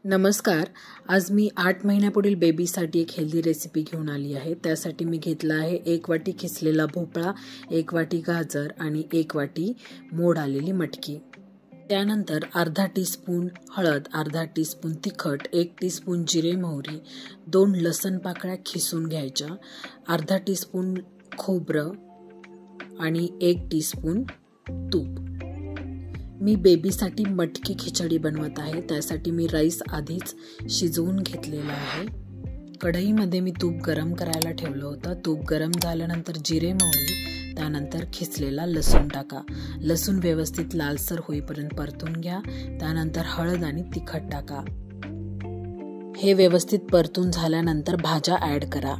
नमस्कार. आज मी 8 महिन्यापुढील बेबीसाठी एक हेल्दी रेसिपी घेऊन आली आहे. त्यासाठी मी घेतला आहे 1 वाटी किसलेला भोपळा, 1 वाटी गाजर आणि 1 वाटी मोड आलेली मटकी. त्यानंतर अर्धा टीस्पून हळद, अर्धा टीस्पून तिखट, 1 टीस्पून जिरे मोहरी, 2 लसण पाकळ्या खिसून घ्यायच्या, अर्धा टीस्पून खोबरं आणि 1 टीस्पून तूप. मी बेबीसाठी मटकी खिचडी बनवत आहे. त्यासाठी मी राईस आधीच शिजवून घेतलेला आहे. कढईमध्ये मी तूप गरम करायला ठेवलं होतं. तूप गरम झाल्यानंतर जिरे मोहरी, त्यानंतर खिसलेला लसूण टाका. लसूण व्यवस्थित लालसर होईपर्यंत परतून घ्या. त्यानंतर हळद आणि तिखट टाका. हे व्यवस्थित परतून झाल्यानंतर भाज्या ॲड करा.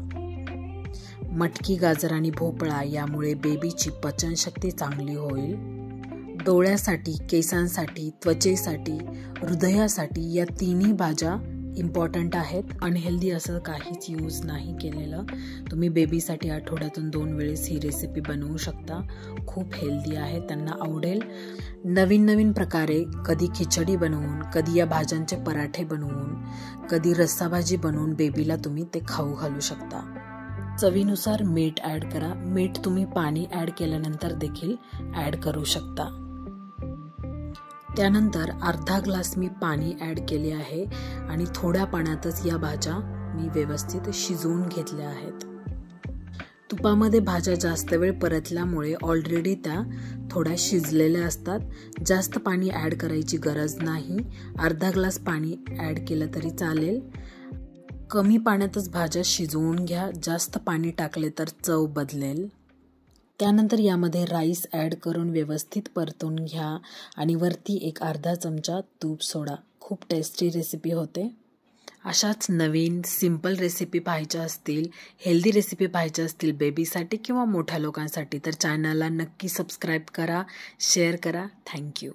मटकी, गाजर आणि भोपळा यामुळे बेबीची पचनशक्ती चांगली होईल. डोळ्यासाठी, केसांसाठी, त्वचेसाठी, हृदयासाठी या तिन्ही भाज्या इम्पॉर्टंट आहेत. अनहेल्दी असं काहीच यूज नाही केलेलं. तुम्ही बेबीसाठी आठवड्यातून 2 वेळेस ही रेसिपी बनवू शकता. खूप हेल्दी आहे, त्यांना आवडेल. नवीन प्रकारे कधी खिचडी बनवून, कधी या भाज्यांचे पराठे बनवून, कधी रस्साभाजी बनवून बेबीला तुम्ही ते खाऊ घालू शकता. चवीनुसार मीठ ॲड करा. मीठ तुम्ही पाणी ॲड केल्यानंतर देखील ॲड करू शकता. त्यानंतर अर्धा ग्लास मी पाणी ॲड केले आहे आणि थोड्या पाण्यातच या भाज्या मी व्यवस्थित शिजवून घेतल्या आहेत. तुपामध्ये भाज्या जास्त वेळ परतल्यामुळे ऑलरेडी त्या थोड्या शिजलेल्या असतात. जास्त पाणी ॲड करायची गरज नाही. अर्धा ग्लास पाणी ॲड केलं तरी चालेल. कमी पाण्यातच भाज्या शिजवून घ्या. जास्त पाणी टाकले तर चव बदलेल. त्यानंतर यामध्ये राईस ॲड करून व्यवस्थित परतून घ्या आणि वरती एक अर्धा चमचा तूप सोडा. खूप टेस्टी रेसिपी होते. अशाच नवीन सिंपल रेसिपी पाहायच्या असतील, हेल्दी रेसिपी पाहायच्या असतील बेबीसाठी किंवा मोठ्या लोकांसाठी तर चॅनलला नक्की सबस्क्राईब करा, शेअर करा. थँक्यू.